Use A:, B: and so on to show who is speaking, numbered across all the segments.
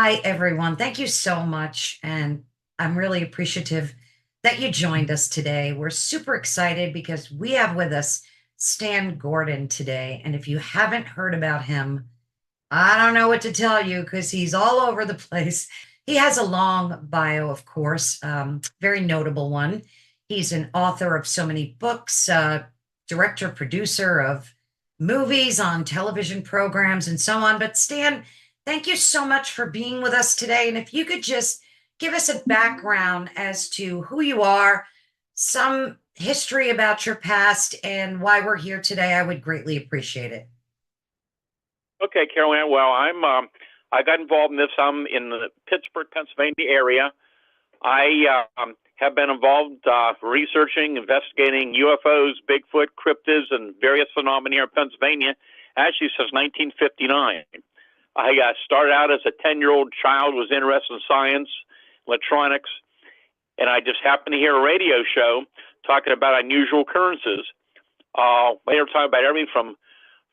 A: Hi, everyone. Thank you so much. And I'm really appreciative that you joined us today. We're super excited because we have with us Stan Gordon today. And if you haven't heard about him, I don't know what to tell you because he's all over the place. He has a long bio, of course, very notable one. He's an author of so many books, director, producer of movies on television programs and so on. But Stan, thank you so much for being with us today. And if you could just give us a background as to who you are, some history about your past, and why we're here today, I would greatly appreciate it.
B: Okay, Caroline. Well, I got involved in this. I'm in the Pittsburgh, Pennsylvania area. I have been involved researching, investigating UFOs, Bigfoot, cryptids, and various phenomena here in Pennsylvania, actually since 1959. I started out as a 10-year-old child, was interested in science, electronics, and I just happened to hear a radio show talking about unusual occurrences. They were talking about everything from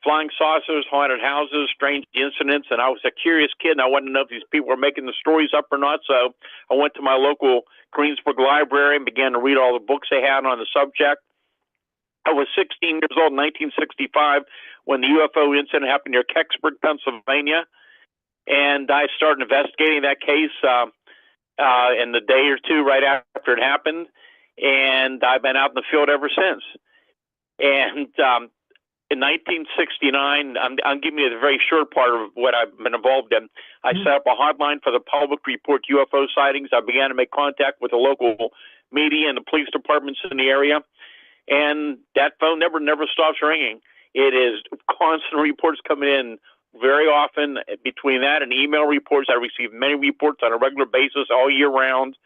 B: flying saucers, haunted houses, strange incidents, and I was a curious kid, and I wanted to know if these people were making the stories up or not, so I went to my local Greensburg library and began to read all the books they had on the subject. I was 16 years old in 1965 when the UFO incident happened near Kecksburg, Pennsylvania, and I started investigating that case in the day or two right after it happened, and I've been out in the field ever since. And in 1969, I'm giving you the very short part of what I've been involved in. I set up a hotline for the public to report UFO sightings. I began to make contact with the local media and the police departments in the area, and that phone never stops ringing. It is constant reports coming in very often. Between that and email reports, I receive many reports on a regular basis all year round.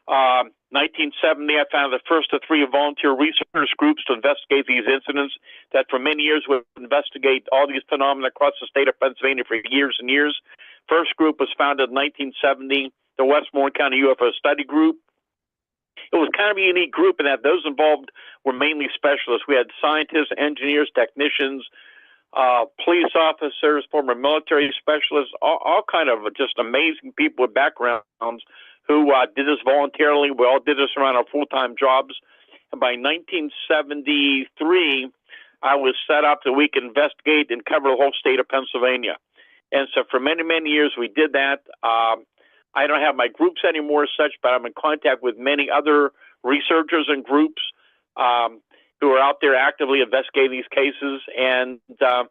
B: 1970, I founded the first of three volunteer research groups to investigate these incidents that for many years would investigate all these phenomena across the state of Pennsylvania for years and years. First group was founded in 1970, the Westmoreland County UFO Study Group. It was kind of a unique group in that those involved were mainly specialists. We had scientists, engineers, technicians, police officers, former military specialists, all kind of just amazing people with backgrounds who did this voluntarily. We all did this around our full-time jobs. And by 1973, I was set up so we could investigate and cover the whole state of Pennsylvania. And so for many, many years, we did that. I don't have my groups anymore as such, but I'm in contact with many other researchers and groups who are out there actively investigating these cases. And so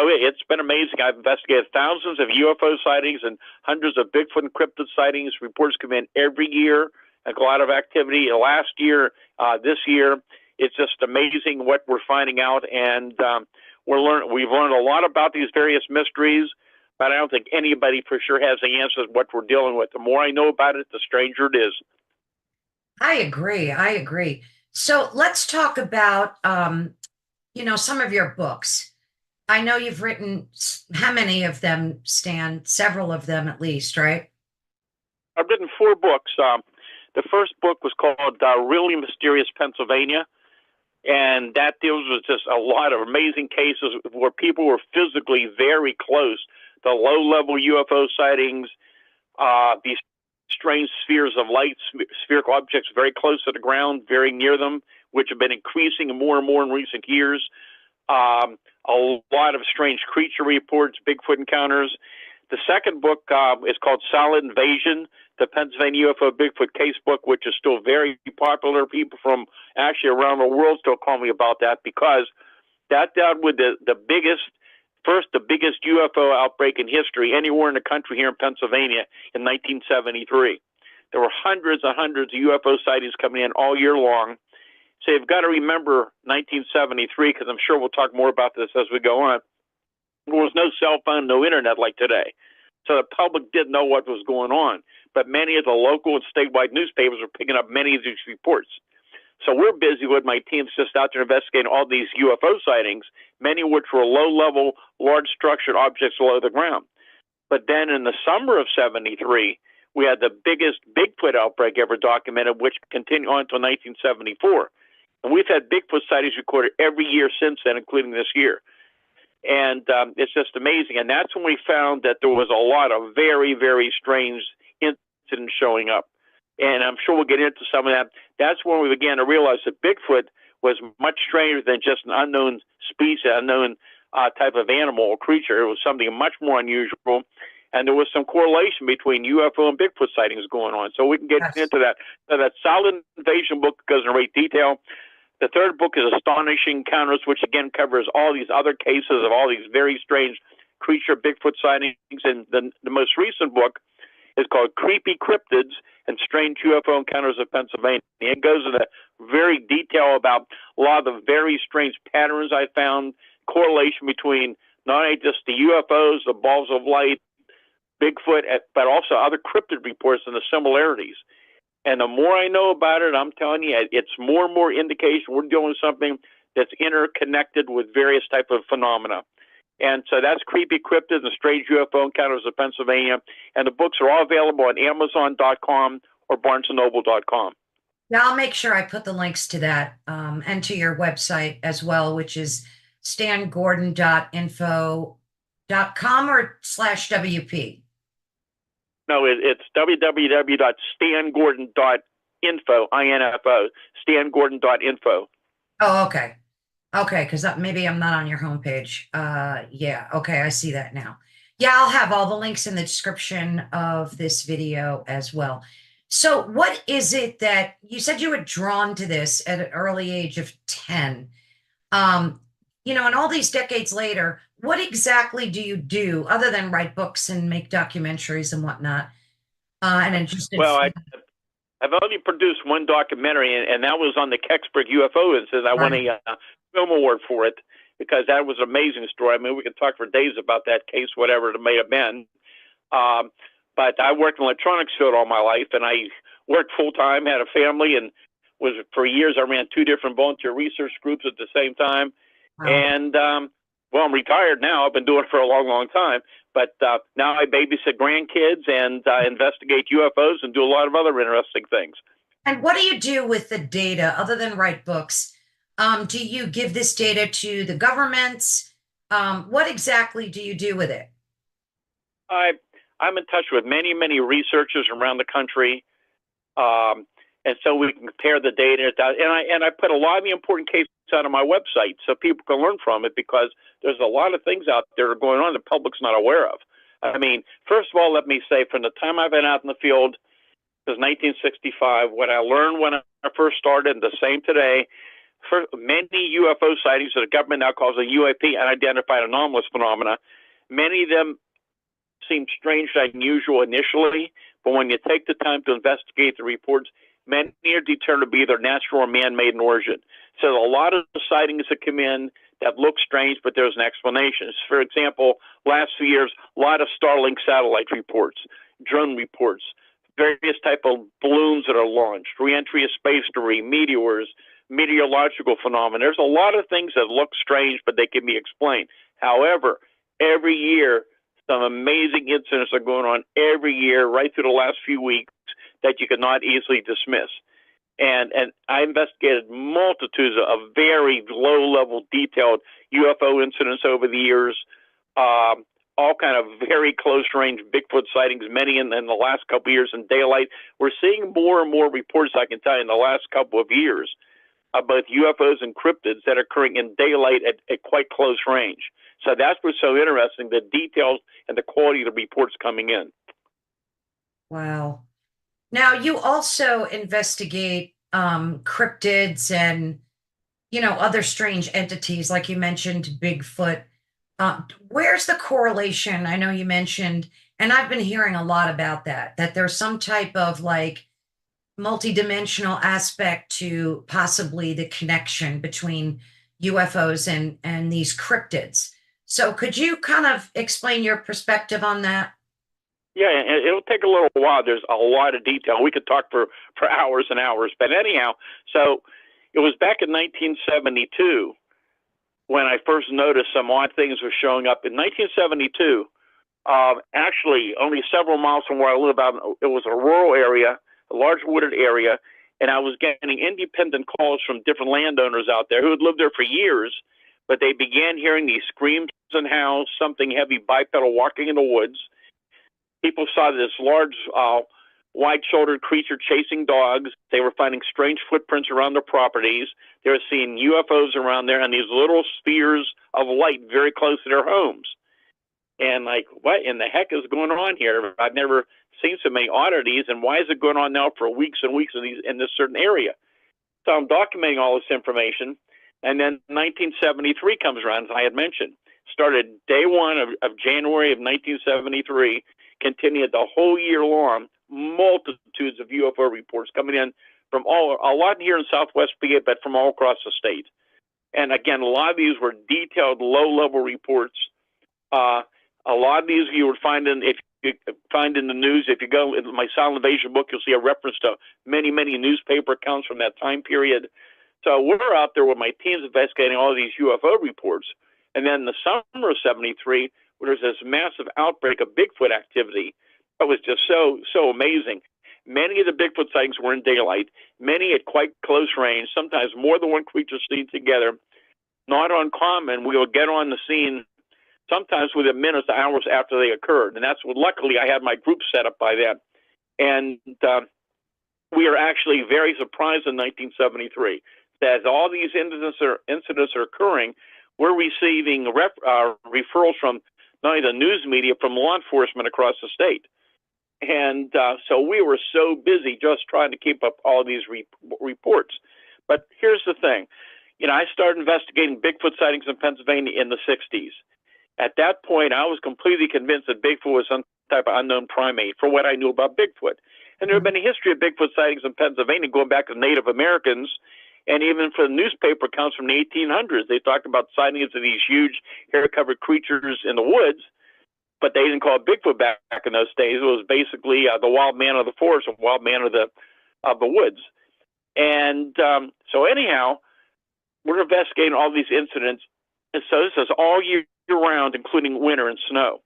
B: it's been amazing. I've investigated thousands of UFO sightings and hundreds of Bigfoot and cryptid sightings. Reports come in every year, a lot of activity. Last year, this year, it's just amazing what we're finding out. And we've learned a lot about these various mysteries, but I don't think anybody for sure has the answers to what we're dealing with. The more I know about it, the stranger it is.
A: I agree. I agree. So let's talk about, some of your books. I know you've written how many of them, Stan? Several of them at least, right?
B: I've written 4 books. The first book was called Really Mysterious Pennsylvania, and that deals with just a lot of amazing cases where people were physically very close to low-level UFO sightings, these strange spheres of light, spherical objects very close to the ground, very near them, which have been increasing more and more in recent years. A lot of strange creature reports, Bigfoot encounters. The second book is called Solid Invasion, the Pennsylvania UFO Bigfoot Case Book, which is still very popular. People from actually around the world still call me about that because that dealt with the biggest UFO outbreak in history anywhere in the country here in Pennsylvania in 1973. There were hundreds and hundreds of UFO sightings coming in all year long. So you've got to remember 1973, because I'm sure we'll talk more about this as we go on. There was no cell phone, no internet like today. So the public didn't know what was going on. But many of the local and statewide newspapers were picking up many of these reports. So we're busy with my teams just out there investigating all these UFO sightings, many of which were low-level, large structured objects below the ground. But then in the summer of 73, we had the biggest Bigfoot outbreak ever documented, which continued on until 1974. And we've had Bigfoot sightings recorded every year since then, including this year. And it's just amazing. And that's when we found that there was a lot of very, very strange incidents showing up. And I'm sure we'll get into some of that. That's when we began to realize that Bigfoot was much stranger than just an unknown species, unknown type of animal or creature. It was something much more unusual. And there was some correlation between UFO and Bigfoot sightings going on. So we can get
A: Yes.
B: into that. So that Solid Invasion book goes in great detail. The third book is Astonishing Encounters, which again covers all these other cases of all these very strange creature Bigfoot sightings. And the most recent book is called Creepy Cryptids and Strange UFO Encounters of Pennsylvania. It goes into very detail about a lot of the very strange patterns I found, correlation between not only just the UFOs, the balls of light, Bigfoot, but also other cryptid reports and the similarities. And the more I know about it, I'm telling you, it's more and more indication we're dealing with something that's interconnected with various type of phenomena. And so that's Creepy Cryptids and Strange UFO Encounters of Pennsylvania. And the books are all available on Amazon.com or BarnesandNoble.com.
A: Yeah, I'll make sure I put the links to that and to your website as well, which is stangordon.info.com or /WP.
B: No, it's www.stangordon.info, I-N-F-O, stangordon.info.
A: Oh, okay. Okay, because maybe I'm not on your homepage. Yeah, okay, I see that now. Yeah, I'll have all the links in the description of this video as well. So what is it that you said you were drawn to this at an early age of 10? And all these decades later, what exactly do you do other than write books and make documentaries and whatnot? And interested.
B: Well, I've only produced one documentary, and that was on the Kecksburg UFO incident. I won a film award for it because that was an amazing story. I mean, we could talk for days about that case, whatever it may have been. But I worked in the electronics field all my life, and I worked full-time, had a family, and for years I ran 2 different volunteer research groups at the same time.
A: Wow.
B: And, well, I'm retired now. I've been doing it for a long, long time. But now I babysit grandkids and investigate UFOs and do a lot of other interesting things.
A: And what do you do with the data other than write books? Do you give this data to the governments? What exactly do you do with it?
B: I'm in touch with many, many researchers around the country. And so we can compare the data. And I put a lot of the important cases out on my website so people can learn from it, because there's a lot of things out there going on the public's not aware of. I mean, first of all, let me say, from the time I've been out in the field, since 1965, what I learned when I first started, and the same today, for many UFO sightings that the government now calls a UAP, unidentified anomalous phenomena, many of them seem strange and unusual initially, but when you take the time to investigate the reports, many are determined to be either natural or man-made in origin. So a lot of the sightings that come in that look strange, but there's an explanation. For example, last few years, a lot of Starlink satellite reports, drone reports, various type of balloons that are launched, reentry of space debris, meteors, meteorological phenomena. There's a lot of things that look strange, but they can be explained. However, every year, some amazing incidents are going on every year, right through the last few weeks, that you cannot easily dismiss. And I investigated multitudes of very low-level, detailed UFO incidents over the years, all kind of very close-range Bigfoot sightings, many in the last couple of years in daylight. We're seeing more and more reports, I can tell you, in the last couple of years about UFOs and cryptids that are occurring in daylight at quite close range. So that's what's so interesting, the details and the quality of the reports coming in.
A: Wow. Now, you also investigate cryptids and, other strange entities, like you mentioned, Bigfoot. Where's the correlation? I know you mentioned, and I've been hearing a lot about that there's some type of multidimensional aspect to possibly the connection between UFOs and these cryptids. So could you kind of explain your perspective on that?
B: Yeah, and it'll take a little while. There's a lot of detail. We could talk for hours and hours. But anyhow, so it was back in 1972 when I first noticed some odd things were showing up. In 1972, actually only several miles from where I live, it was a rural area, a large wooded area, and I was getting independent calls from different landowners out there who had lived there for years, but they began hearing these screams and howls, something heavy bipedal walking in the woods. People saw this large, wide-shouldered creature chasing dogs. They were finding strange footprints around their properties. They were seeing UFOs around there and these little spheres of light very close to their homes. And like, what in the heck is going on here? I've never seen so many oddities, and why is it going on now for weeks and weeks in this certain area? So I'm documenting all this information, and then 1973 comes around, as I had mentioned. Started day one of January of 1973, continued the whole year long, multitudes of UFO reports coming in from a lot here in Southwest PA, but from all across the state. And again, a lot of these were detailed, low-level reports. A lot of these you would find if you find in the news. If you go in my Silent Invasion book, you'll see a reference to many, many newspaper accounts from that time period. So we're out there with my teams investigating all of these UFO reports. And then in the summer of '73, where there's this massive outbreak of Bigfoot activity, that was just so amazing. Many of the Bigfoot sightings were in daylight, many at quite close range, sometimes more than one creature seen together. Not uncommon. We would get on the scene sometimes within minutes to hours after they occurred. And that's what, luckily, I had my group set up by then. And we are actually very surprised in 1973 that as all these incidents are occurring, we're receiving referrals from not only the news media, from law enforcement across the state. And so we were so busy just trying to keep up all these reports. But here's the thing. I started investigating Bigfoot sightings in Pennsylvania in the 60s. At that point, I was completely convinced that Bigfoot was some type of unknown primate for what I knew about Bigfoot. And there had been a history of Bigfoot sightings in Pennsylvania going back to Native Americans, and even for the newspaper accounts from the 1800s. They talked about sightings of these huge hair-covered creatures in the woods, but they didn't call it Bigfoot back in those days. It was basically the wild man of the forest, or wild man of the woods. And so anyhow, we're investigating all these incidents. And so this is all year round, including winter and snow.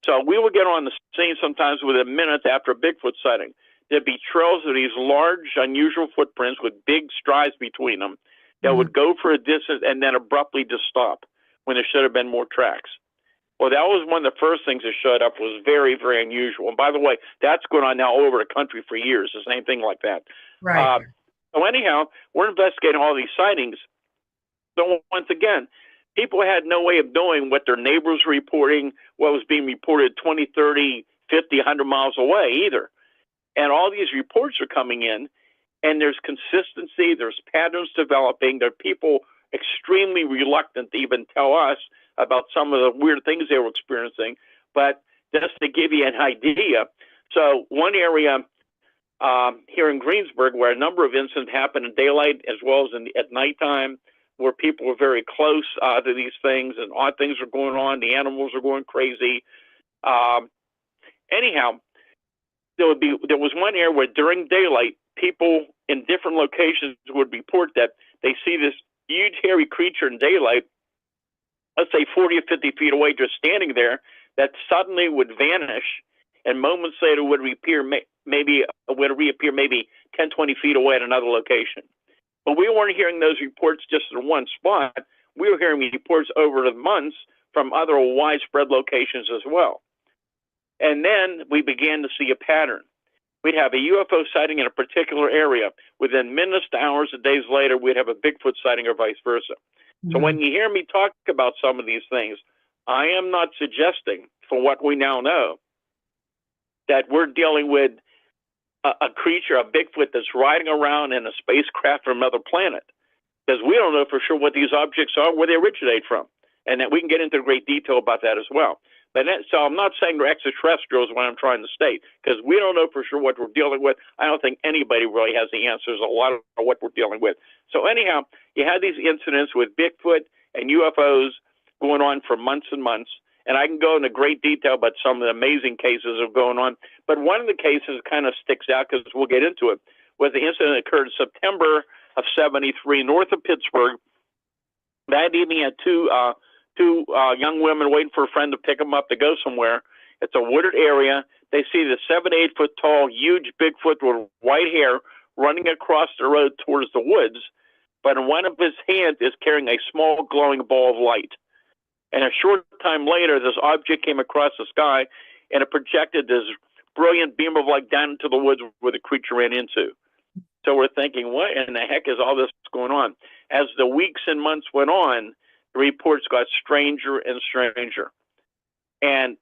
B: So we would get on the scene sometimes within minutes after a Bigfoot sighting. There'd be trails of these large, unusual footprints with big strides between them that would go for a distance and then abruptly just stop when there should have been more tracks. Well, that was one of the first things that showed up. Was very, very unusual. And by the way, that's going on now all over the country for years, the same thing like that.
A: Right.
B: So anyhow, we're investigating all these sightings. So once again, people had no way of knowing what their neighbors were reporting, what was being reported 20, 30, 50, 100 miles away either. And all these reports are coming in, and there's consistency, there's patterns developing. There are people extremely reluctant to even tell us about some of the weird things they were experiencing. But just to give you an idea, so one area here in Greensburg where a number of incidents happen in daylight as well as at nighttime, where people were very close to these things and odd things are going on. The animals are going crazy. Anyhow, there was one area where during daylight, people in different locations would report that they see this huge hairy creature in daylight, let's say 40 or 50 feet away, just standing there, that suddenly would vanish and moments later would reappear maybe 10, 20 feet away at another location. But we weren't hearing those reports just in one spot. We were hearing reports over the months from other widespread locations as well. And then we began to see a pattern. We'd have a UFO sighting in a particular area. Within minutes to hours or days later, we'd have a Bigfoot sighting or vice versa. So when you hear me talk about some of these things, I am not suggesting, from what we now know, that we're dealing with a creature, a Bigfoot that's riding around in a spacecraft from another planet, because we don't know for sure what these objects are, where they originate from, and that we can get into great detail about that as well. But so I'm not saying they're extraterrestrials when I'm trying to state, because we don't know for sure what we're dealing with. I don't think anybody really has the answers a lot of what we're dealing with. So anyhow, you had these incidents with Bigfoot and UFOs going on for months and months. And I can go into great detail about some of the amazing cases of going on. But one of the cases kind of sticks out, because we'll get into it, was the incident that occurred in September of '73 north of Pittsburgh. That evening, had two young women waiting for a friend to pick them up to go somewhere. It's a wooded area. They see the 7 to 8 foot tall, huge Bigfoot with white hair running across the road towards the woods. but in one of his hands is carrying a small glowing ball of light. And a short time later, this object came across the sky, and it projected this brilliant beam of light down into the woods where the creature ran into. So we're thinking, what in the heck is all this going on? As the weeks and months went on, the reports got stranger and stranger. And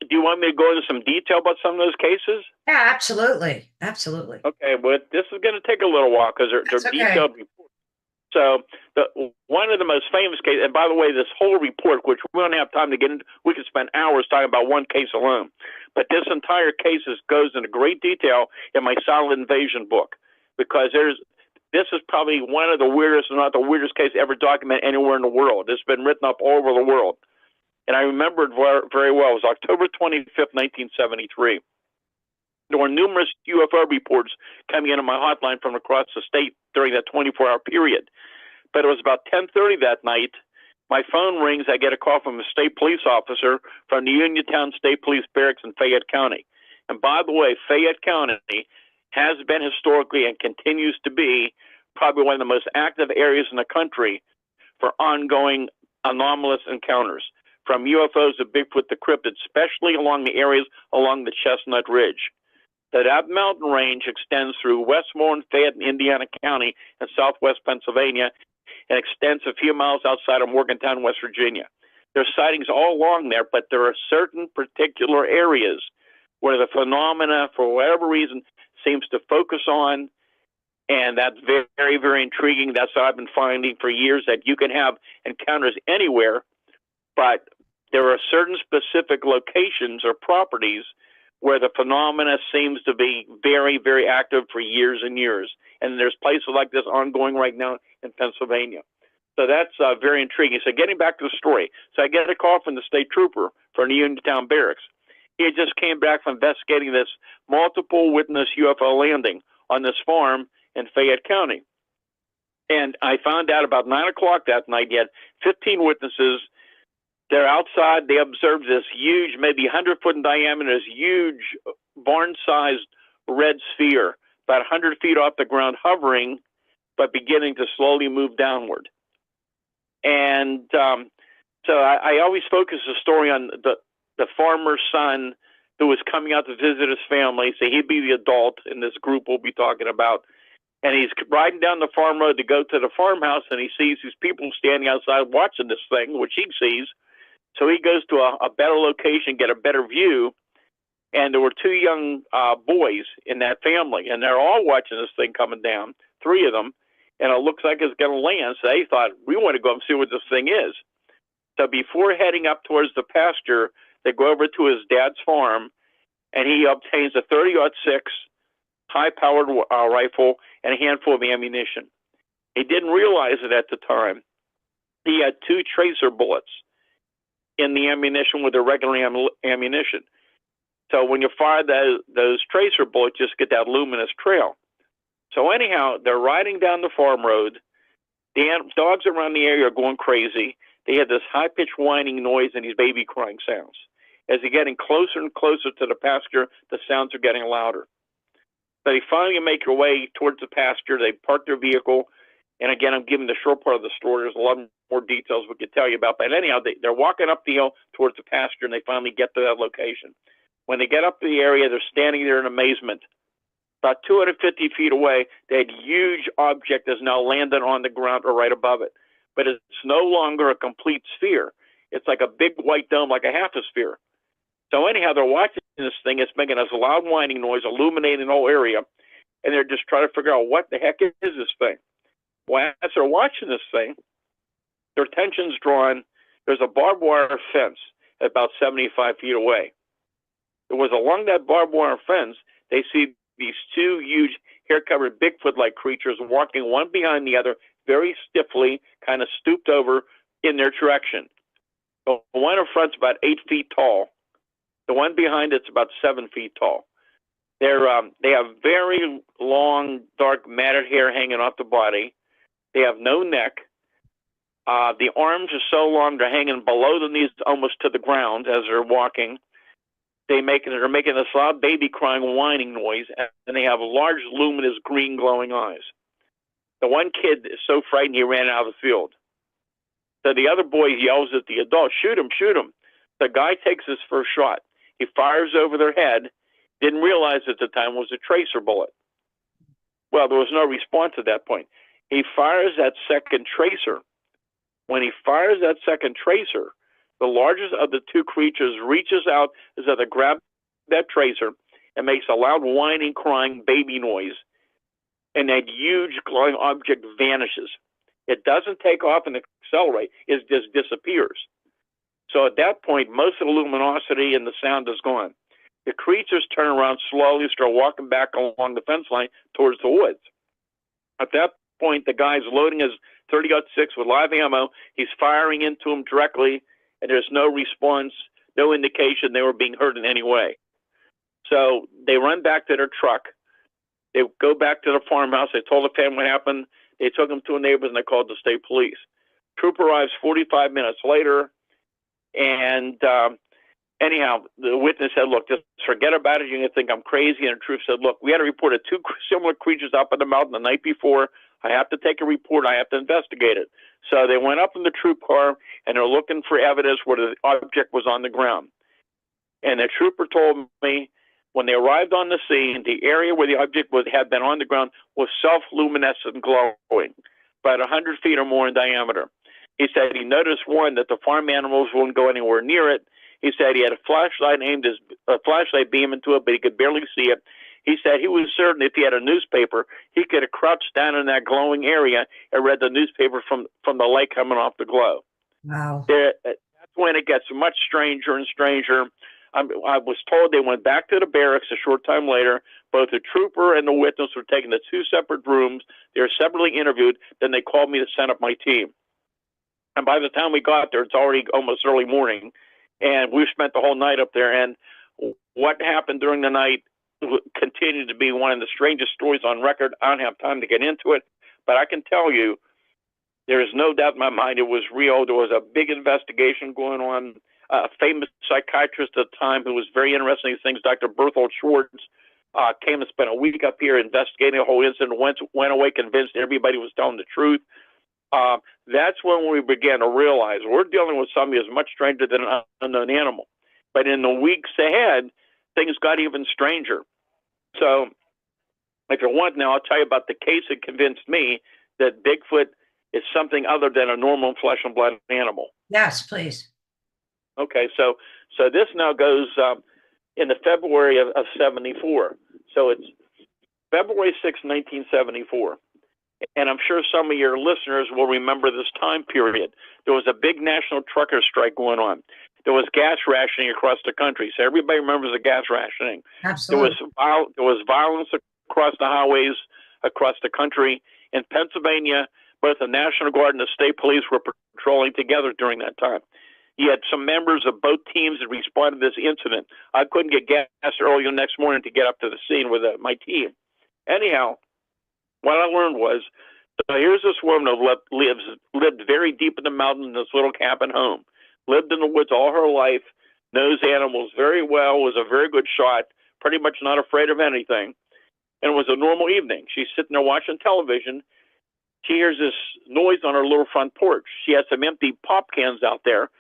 B: do you want me to go into some detail about some of those cases?
A: Yeah, absolutely. Absolutely.
B: Okay, but this is going to take a little while because they're
A: okay.
B: detailed reports. So one of the most famous cases, and by the way, this whole report, which we don't have time to get into, we could spend hours talking about one case alone. But this entire case goes into great detail in my Silent Invasion book, because this is probably one of the weirdest, if not the weirdest case ever documented anywhere in the world. It's been written up all over the world. And I remember it very well. It was October 25th, 1973. There were numerous UFO reports coming into my hotline from across the state during that 24-hour period. But it was about 10:30 that night. My phone rings. I get a call from a state police officer from the Uniontown State Police Barracks in Fayette County. And by the way, Fayette County has been historically and continues to be probably one of the most active areas in the country for ongoing anomalous encounters, from UFOs to Bigfoot to cryptids, especially along the areas along the Chestnut Ridge. That mountain range extends through Westmoreland, Fayette, and Indiana County in southwest Pennsylvania, and extends a few miles outside of Morgantown, West Virginia. There are sightings all along there, but there are certain particular areas where the phenomena, for whatever reason, seems to focus on, and that's very, very intriguing. That's what I've been finding for years, that you can have encounters anywhere, but there are certain specific locations or properties where the phenomena seems to be very, very active for years and years. And there's places like this ongoing right now in Pennsylvania. So that's very intriguing. So getting back to the story. So I get a call from the state trooper from the Uniontown Barracks. He just came back from investigating this multiple witness UFO landing on this farm in Fayette County. And I found out about 9 o'clock that night, he had 15 witnesses. They're outside. They observed this huge, maybe 100-foot in diameter, this huge barn-sized red sphere, about 100 feet off the ground, hovering, but beginning to slowly move downward. And so I always focus the story on the farmer's son who was coming out to visit his family. So he'd be the adult in this group we'll be talking about. And he's riding down the farm road to go to the farmhouse, and he sees these people standing outside watching this thing, which he sees. So he goes to a better location, get a better view, and there were two young boys in that family, and they're all watching this thing coming down, three of them, and it looks like it's going to land. So they thought, we want to go and see what this thing is. So before heading up towards the pasture, they go over to his dad's farm, and he obtains a 30-06 high-powered rifle and a handful of ammunition. He didn't realize it at the time. He had two tracer bullets in the ammunition with the regular ammunition. So when you fire those tracer bullets, just get that luminous trail. So anyhow, they're riding down the farm road. The dogs around the area are going crazy. They had this high-pitched whining noise and these baby crying sounds. As they're getting closer and closer to the pasture, the sounds are getting louder. So they finally make their way towards the pasture. They park their vehicle. And again, I'm giving the short part of the story. There's a lot more details we could tell you about. But anyhow, they're walking up the hill towards the pasture, and they finally get to that location. When they get up to the area, they're standing there in amazement. About 250 feet away, that huge object has now landed on the ground or right above it. But it's no longer a complete sphere. It's like a big white dome, like a half a sphere. So anyhow, they're watching this thing. It's making this loud whining noise, illuminating the whole area. And they're just trying to figure out what the heck is this thing. Well, as they're watching this thing, their attention's drawn. There's a barbed wire fence about 75 feet away. It was along that barbed wire fence, they see these two huge hair-covered Bigfoot-like creatures walking one behind the other very stiffly, kind of stooped over in their direction. The one in front's about 8 feet tall. The one behind it's about 7 feet tall. They have very long, dark, matted hair hanging off the body. They have no neck. The arms are so long they're hanging below the knees, almost to the ground as they're walking. They're making this loud baby crying, whining noise, and they have large, luminous, green, glowing eyes. The one kid is so frightened he ran out of the field. So the other boy yells at the adult, shoot him, shoot him. The guy takes his first shot. He fires over their head, didn't realize at the time it was a tracer bullet. Well, there was no response at that point. He fires that second tracer. When he fires that second tracer, the largest of the two creatures reaches out as though to grab that tracer and makes a loud whining, crying baby noise. And that huge glowing object vanishes. It doesn't take off and accelerate. It just disappears. So at that point, most of the luminosity and the sound is gone. The creatures turn around slowly, start walking back along the fence line towards the woods. At that point, the guy's loading his 30-06 with live ammo. He's firing into them directly, and there's no response, no indication they were being hurt in any way. So they run back to their truck. They go back to the farmhouse. They told the family what happened. They took them to a neighbor's, and they called the state police. Troop arrives 45 minutes later, and anyhow, the witness said, look, just forget about it. You're going to think I'm crazy. And the troop said, look, we had a report of two similar creatures up in the mountain the night before. I have to take a report. I have to investigate it. So they went up in the troop car, and they're looking for evidence where the object was on the ground. And the trooper told me when they arrived on the scene, the area where the object had been on the ground was self-luminescent glowing, about 100 feet or more in diameter. He said he noticed, one, that the farm animals wouldn't go anywhere near it. He said he had a flashlight beam into it, but he could barely see it. He said he was certain if he had a newspaper, he could have crouched down in that glowing area and read the newspaper from the light coming off the glow.
A: Wow.
B: That's when it gets much stranger and stranger. I was told they went back to the barracks a short time later. Both the trooper and the witness were taken to two separate rooms. They were separately interviewed. Then they called me to send up my team. And by the time we got there, it's already almost early morning. And we spent the whole night up there. And what happened during the night continued to be one of the strangest stories on record. I don't have time to get into it, but I can tell you there is no doubt in my mind it was real. There was a big investigation going on. A famous psychiatrist at the time who was very interested in these things, Dr. Berthold Schwartz, came and spent a week up here investigating the whole incident, went away convinced everybody was telling the truth. That's when we began to realize we're dealing with something that's much stranger than an unknown animal. But in the weeks ahead, things got even stranger. So if you want now, I'll tell you about the case that convinced me that Bigfoot is something other than a normal flesh and blood animal.
A: Yes, please.
B: Okay, so this now goes in the February of 74. So it's February 6, 1974. And I'm sure some of your listeners will remember this time period. There was a big national trucker strike going on. There was gas rationing across the country. So everybody remembers the gas rationing.
A: Absolutely.
B: There was violence across the highways, across the country. In Pennsylvania, both the National Guard and the state police were patrolling together during that time. You had some members of both teams that responded to this incident. I couldn't get gas early the next morning to get up to the scene with my team. Anyhow, what I learned was, so here's this woman who lived very deep in the mountains in this little cabin home, lived in the woods all her life, knows animals very well, was a very good shot, pretty much not afraid of anything. And it was a normal evening. She's sitting there watching television. She hears this noise on her little front porch. She had some empty pop cans out there,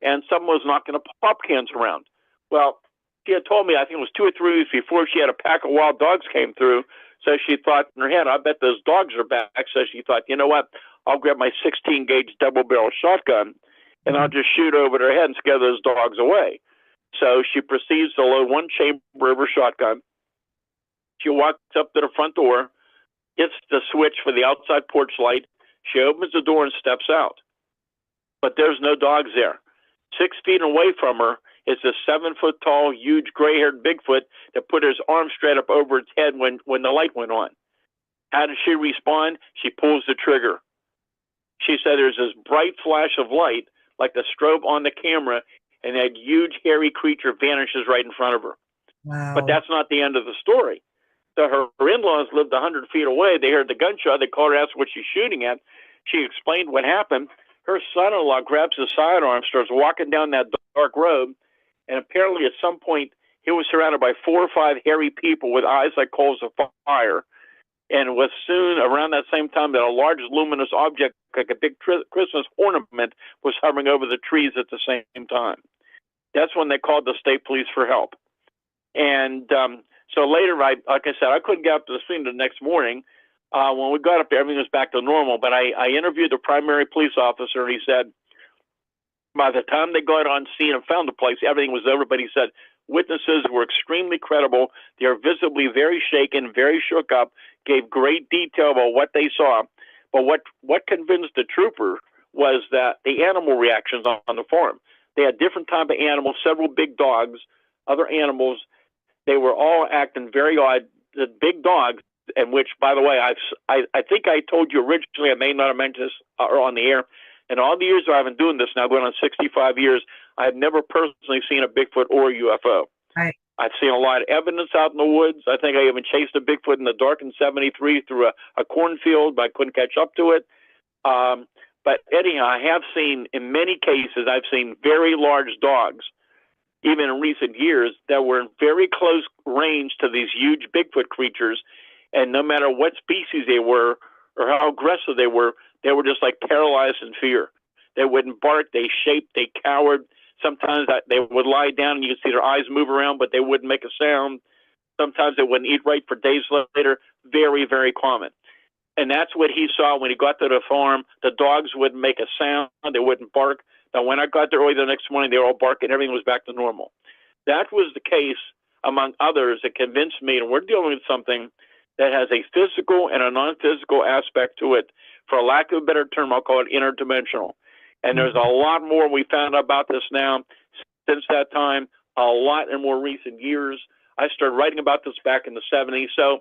B: and someone was knocking the pop cans around. Well, she had told me, I think it was 2 or 3 weeks before, she had a pack of wild dogs came through. So she thought in her head, I bet those dogs are back. So she thought, you know what? I'll grab my 16-gauge double-barrel shotgun, and I'll just shoot over their head and scare those dogs away. So she proceeds to load one chamber of her shotgun. She walks up to the front door, hits the switch for the outside porch light. She opens the door and steps out. But there's no dogs there. 6 feet away from her is a 7-foot-tall, huge, gray-haired Bigfoot that put his arm straight up over its head when the light went on. How did she respond? She pulls the trigger. She said there's this bright flash of light, like the strobe on the camera, and that huge, hairy creature vanishes right in front of her.
A: Wow.
B: But that's not the end of the story. So her in-laws lived 100 feet away. They heard the gunshot. They called her, asked what she's shooting at. She explained what happened. Her son-in-law grabs his sidearm, starts walking down that dark road, and apparently at some point he was surrounded by 4 or 5 hairy people with eyes like coals of fire. And it was soon around that same time that a large luminous object, like a big Christmas ornament, was hovering over the trees at the same time. That's when they called the state police for help. And so later, like I said, I couldn't get up to the scene the next morning. When we got up there, everything was back to normal. But I interviewed the primary police officer, and he said, by the time they got on scene and found the place, everything was over. But he said witnesses were extremely credible. They were visibly very shaken, very shook up, gave great detail about what they saw. But what convinced the trooper was that the animal reactions on the farm. They had different type of animals, several big dogs, other animals. They were all acting very odd. The big dogs, and which, by the way, I think I told you originally, I may not have mentioned this on the air. In all the years I've been doing this now, going on 65 years, I've never personally seen a Bigfoot or a UFO.
A: Right.
B: I've seen a lot of evidence out in the woods. I think I even chased a Bigfoot in the dark in '73 through a cornfield, but I couldn't catch up to it. But anyhow, I have seen, in many cases, I've seen very large dogs, even in recent years, that were in very close range to these huge Bigfoot creatures. And no matter what species they were or how aggressive they were just like paralyzed in fear. They wouldn't bark, they shaped, they cowered. Sometimes they would lie down and you could see their eyes move around, but they wouldn't make a sound. Sometimes they wouldn't eat right for days later. Very, very common. And that's what he saw when he got to the farm. The dogs wouldn't make a sound. They wouldn't bark. Now, when I got there early the next morning, they were all barking. Everything was back to normal. That was the case, among others, that convinced me, and we're dealing with something that has a physical and a non-physical aspect to it. For lack of a better term, I'll call it interdimensional. And there's a lot more we found out about this now since that time, a lot in more recent years. I started writing about this back in the 70s. So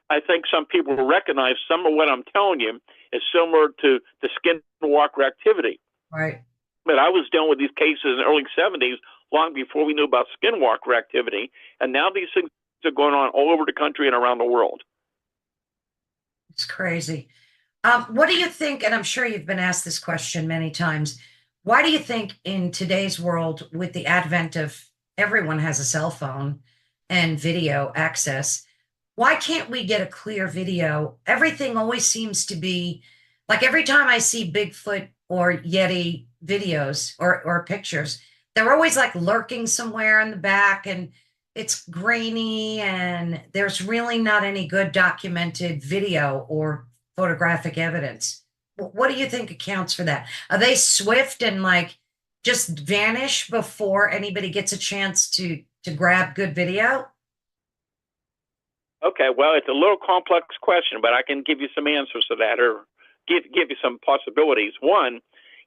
B: I think some people will recognize some of what I'm telling you is similar to the skinwalker activity.
A: Right.
B: But I was dealing with these cases in the early 70s, long before we knew about skinwalker activity. And now these things are going on all over the country and around the world.
A: It's crazy. What do you think? And I'm sure you've been asked this question many times. Why do you think in today's world, with the advent of everyone has a cell phone and video access, why can't we get a clear video? Everything always seems to be like every time I see Bigfoot or Yeti videos or pictures, they're always like lurking somewhere in the back and it's grainy and there's really not any good documented video or photographic evidence. What do you think accounts for that? Are they swift and like just vanish before anybody gets a chance to grab good video?
B: Okay, well, it's a little complex question, but I can give you some answers to that, or give you some possibilities. One,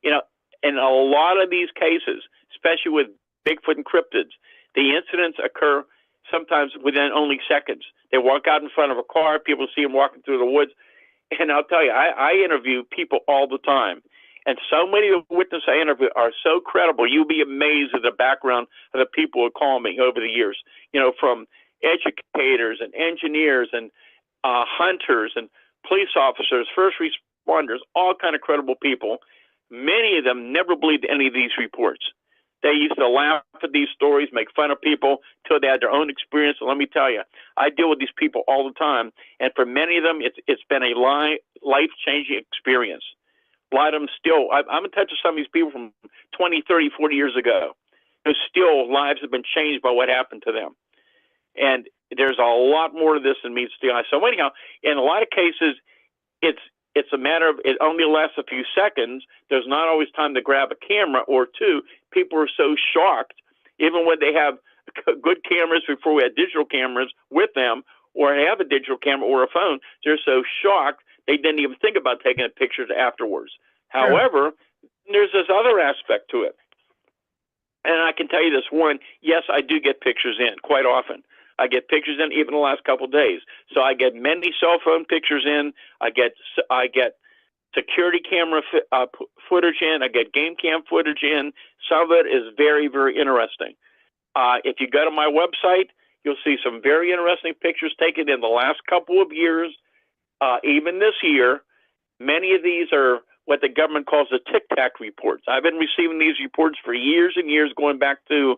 B: in a lot of these cases, especially with Bigfoot and cryptids, the incidents occur sometimes within only seconds. They walk out in front of a car, people see them walking through the woods. And I'll tell you, I interview people all the time. And so many of the witnesses I interview are so credible. You'll be amazed at the background of the people who call me over the years, from educators and engineers and hunters and police officers, first responders, all kind of credible people. Many of them never believed any of these reports. They used to laugh at these stories, make fun of people until they had their own experience. And let me tell you, I deal with these people all the time. And for many of them, it's been a life-changing experience. A lot of them still, I'm in touch with some of these people from 20, 30, 40 years ago. Who still lives have been changed by what happened to them. And there's a lot more to this than meets the eye. So anyhow, in a lot of cases, it's a matter of it only lasts a few seconds. There's not always time to grab a camera or two. People are so shocked, even when they have good cameras before we had digital cameras with them, or have a digital camera or a phone. They're so shocked they didn't even think about taking pictures afterwards.
A: Sure.
B: However, there's this other aspect to it. And I can tell you this, one, yes, I do get pictures in quite often. I get pictures in even the last couple of days. So I get many cell phone pictures in. I get security camera footage in. I get game cam footage in. Some of it is very, very interesting. If you go to my website, you'll see some very interesting pictures taken in the last couple of years, even this year. Many of these are what the government calls the Tic Tac reports. I've been receiving these reports for years and years, going back to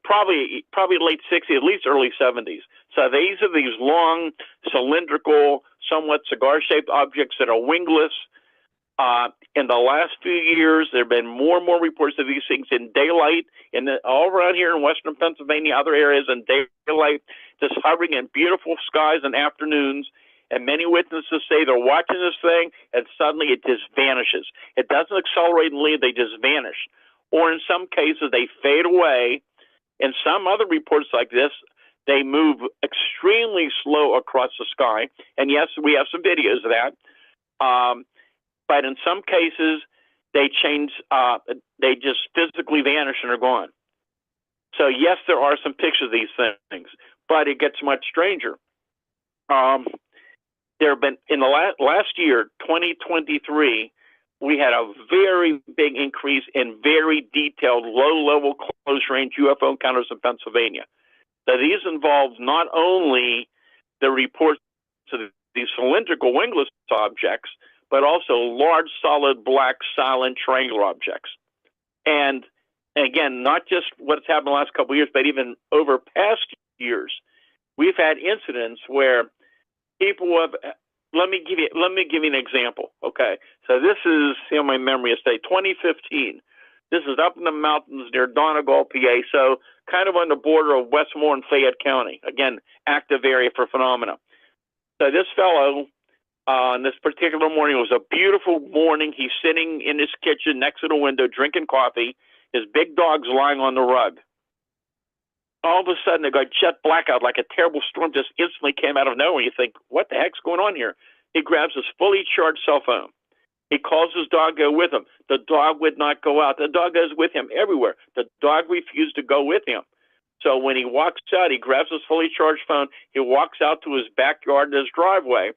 B: probably late 60s, at least early 70s. So these are these long, cylindrical, somewhat cigar-shaped objects that are wingless. In the last few years, there have been more and more reports of these things in daylight, all around here in western Pennsylvania, other areas in daylight, just hovering in beautiful skies and afternoons. And many witnesses say they're watching this thing, and suddenly it just vanishes. It doesn't accelerate and leave, they just vanish. Or in some cases, they fade away. In some other reports like this, they move extremely slow across the sky. And yes, we have some videos of that. But in some cases, they change, they just physically vanish and are gone. So yes, there are some pictures of these things, but it gets much stranger. There have been, in the last year, 2023, we had a very big increase in very detailed, low-level, close-range UFO encounters in Pennsylvania. So these involve not only the reports of these cylindrical wingless objects, but also large, solid, black, silent, triangular objects. And again, not just what's happened the last couple of years, but even over past years, we've had incidents where people have. Let me give you an example. Okay, so this is my memory is 2015. This is up in the mountains near Donegal, PA, so kind of on the border of Westmore and Fayette County. Again, active area for phenomena. So this fellow, on this particular morning, it was a beautiful morning. He's sitting in his kitchen next to the window drinking coffee. His big dog's lying on the rug. All of a sudden, it got jet blackout, like a terrible storm just instantly came out of nowhere. You think, what the heck's going on here? He grabs his fully charged cell phone. He calls his dog to go with him. The dog would not go out. The dog goes with him everywhere. The dog refused to go with him. So when he walks out, he grabs his fully charged phone. He walks out to his backyard and his driveway.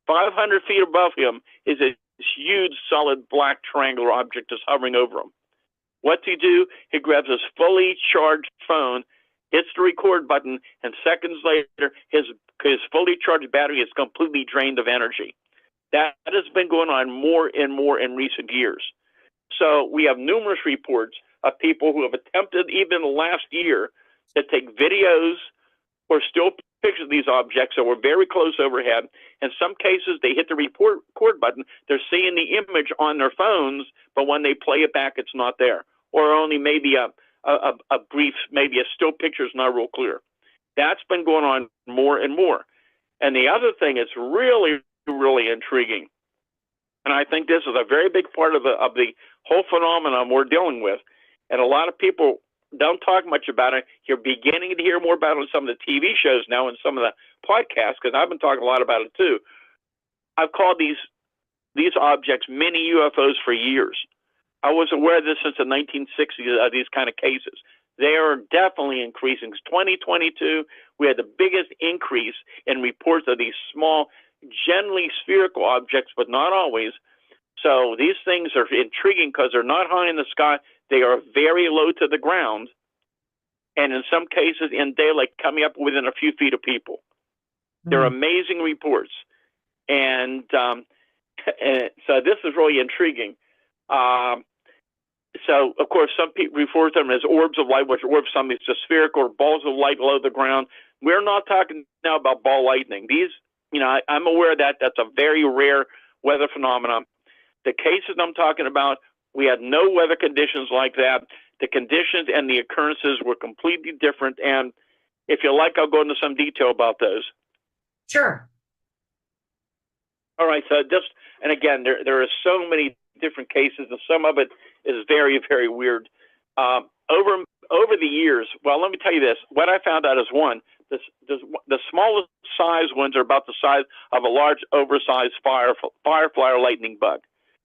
B: 500 feet above him is a huge, solid black triangular object just hovering over him. What's he do? He grabs his fully charged phone, hits the record button, and seconds later, his fully charged battery is completely drained of energy. That has been going on more and more in recent years. So we have numerous reports of people who have attempted, even last year, to take videos or still pictures of these objects that were very close overhead. In some cases, they hit the record button. They're seeing the image on their phones, but when they play it back, it's not there. Or only maybe a brief, maybe a still picture is not real clear. That's been going on more and more. And the other thing is really, really intriguing. And I think this is a very big part of the whole phenomenon we're dealing with. And a lot of people don't talk much about it. You're beginning to hear more about it on some of the TV shows now and some of the podcasts, because I've been talking a lot about it too. I've called these objects mini UFOs for years. I was aware of this since the 1960s, these kind of cases. They are definitely increasing. 2022, we had the biggest increase in reports of these small, generally spherical objects, but not always. So these things are intriguing because they're not high in the sky. They are very low to the ground. And in some cases, in daylight, coming up within a few feet of people. They're amazing reports. And so this is really intriguing. So, of course, some people refer to them as orbs of light, which are orbs, some it's just spherical or balls of light below the ground. We're not talking now about ball lightning. These, I'm aware that that's a very rare weather phenomenon. The cases I'm talking about, we had no weather conditions like that. The conditions and the occurrences were completely different. And if you like, I'll go into some detail about those.
A: Sure.
B: All right. So and again, there are so many different cases, and some of it is very, very weird. Over the years, well, let me tell you this. What I found out is the smallest size ones are about the size of a large, oversized firefly or lightning bug.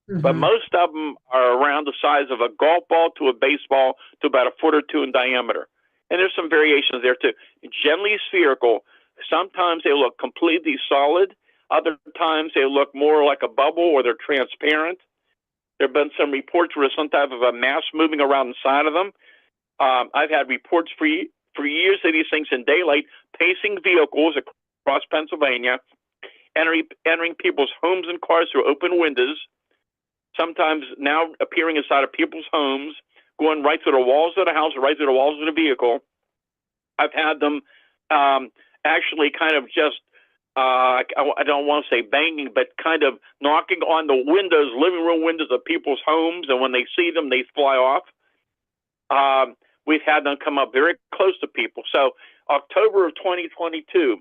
B: Mm-hmm. But most of them are around the size of a golf ball to a baseball to about a foot or two in diameter. And there's some variations there too. Generally spherical. Sometimes they look completely solid. Other times they look more like a bubble or they're transparent. There have been some reports where some type of a mass moving around inside of them. I've had reports for years of these things in daylight, pacing vehicles across Pennsylvania, entering people's homes and cars through open windows, sometimes now appearing inside of people's homes, going right through the walls of the house, right through the walls of the vehicle. I've had them actually kind of just, I don't want to say banging, but kind of knocking on the windows, living room windows of people's homes, and when they see them, they fly off. We've had them come up very close to people. So October of 2022,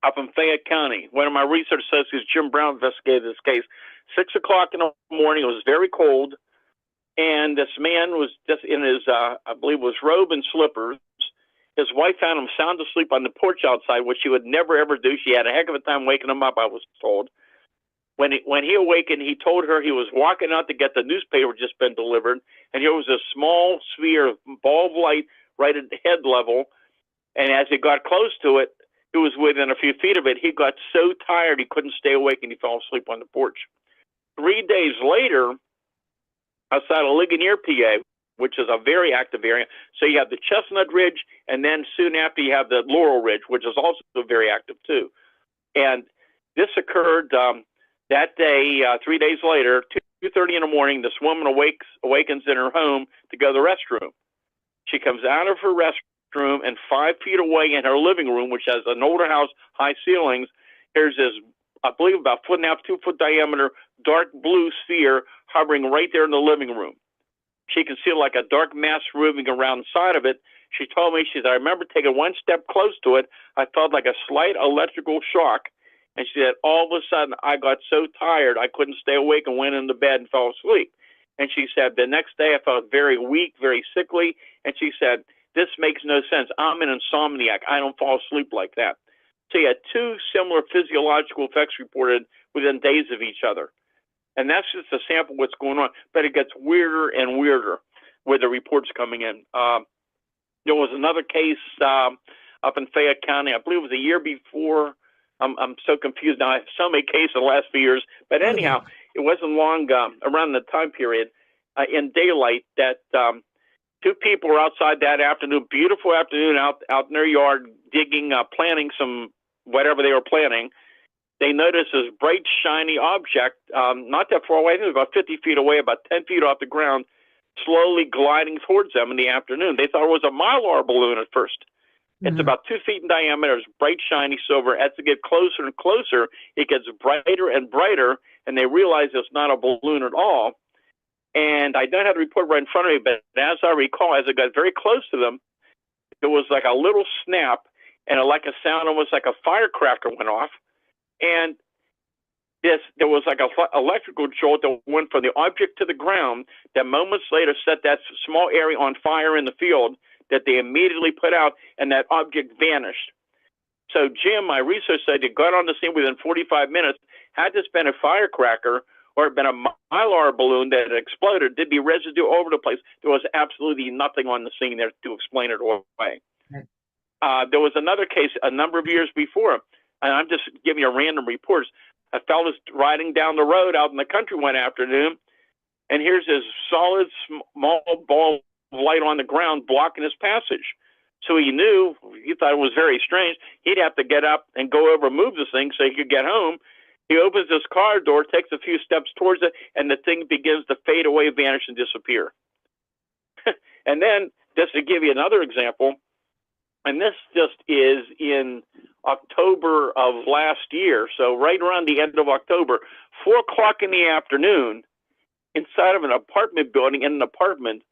B: up in Fayette County, one of my research associates, Jim Brown, investigated this case. 6 o'clock in the morning, it was very cold, and this man was just in his, I believe it was robe and slippers. His wife found him sound asleep on the porch outside, which she would never, ever do. She had a heck of a time waking him up, I was told. When he awakened, he told her he was walking out to get the newspaper just been delivered, and here was a small sphere of ball of light right at the head level. And as he got close to it, it was within a few feet of it. He got so tired he couldn't stay awake, and he fell asleep on the porch. 3 days later, outside of Ligonier, PA, which is a very active area. So you have the Chestnut Ridge, and then soon after you have the Laurel Ridge, which is also very active too. And this occurred that day, 3 days later, 2:30 in the morning. This woman awakens in her home to go to the restroom. She comes out of her restroom, and 5 feet away in her living room, which has an older house, high ceilings, there's this, I believe, about 1.5 to 2 foot diameter, dark blue sphere hovering right there in the living room. She could see like a dark mass moving around the side of it. She told me, she said, I remember taking one step close to it. I felt like a slight electrical shock. And she said, all of a sudden, I got so tired, I couldn't stay awake and went into bed and fell asleep. And she said, the next day, I felt very weak, very sickly. And she said, this makes no sense. I'm an insomniac. I don't fall asleep like that. So you had 2 similar physiological effects reported within days of each other. And that's just a sample of what's going on. But it gets weirder and weirder with the reports coming in. There was another case up in Fayette County. I believe it was a year before. I'm so confused now. I have so many cases the last few years. But anyhow, it wasn't long around the time period in daylight that 2 people were outside that afternoon, beautiful afternoon, out in their yard digging, planting some whatever they were planting. They noticed this bright, shiny object, not that far away. I think it was about 50 feet away, about 10 feet off the ground, slowly gliding towards them in the afternoon. They thought it was a Mylar balloon at first. It's about 2 feet in diameter. It's bright, shiny silver. As it gets closer and closer, it gets brighter and brighter, and they realize it's not a balloon at all. And I don't have the report right in front of me, but as I recall, as it got very close to them, it was like a little snap, and like a sound almost like a firecracker went off. And there was like an electrical jolt that went from the object to the ground that moments later set that small area on fire in the field that they immediately put out, and that object vanished. So Jim, my research said, got on the scene within 45 minutes. Had this been a firecracker or been a Mylar balloon that had exploded, there'd be residue all over the place. There was absolutely nothing on the scene there to explain it away. Right. There was another case a number of years before, and I'm just giving you random reports. A fellow's riding down the road out in the country one afternoon, and here's this solid small ball of light on the ground blocking his passage. So he knew, he thought it was very strange, he'd have to get up and go over and move this thing so he could get home. He opens his car door, takes a few steps towards it, and the thing begins to fade away, vanish, and disappear. And then, just to give you another example, and this just is in October of last year, so right around the end of October, 4 o'clock in the afternoon, inside of an apartment building, in an apartment,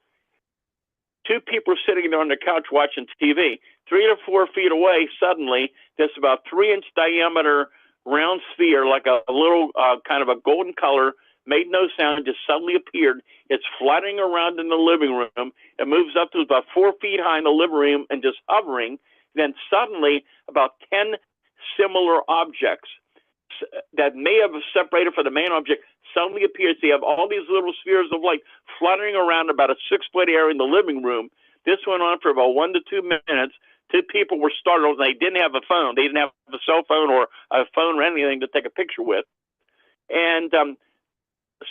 B: 2 people sitting there on the couch watching TV. 3 to 4 feet away, suddenly, this about 3-inch diameter round sphere, like a little kind of a golden color, made no sound, just suddenly appeared. It's fluttering around in the living room. It moves up to about 4 feet high in the living room and just hovering. Then suddenly, about 10 similar objects that may have separated from the main object suddenly appears. So you have all these little spheres of light fluttering around about a 6-foot area in the living room. This went on for about 1 to 2 minutes. 2 people were startled. They didn't have a phone. They didn't have a cell phone or a phone or anything to take a picture with. And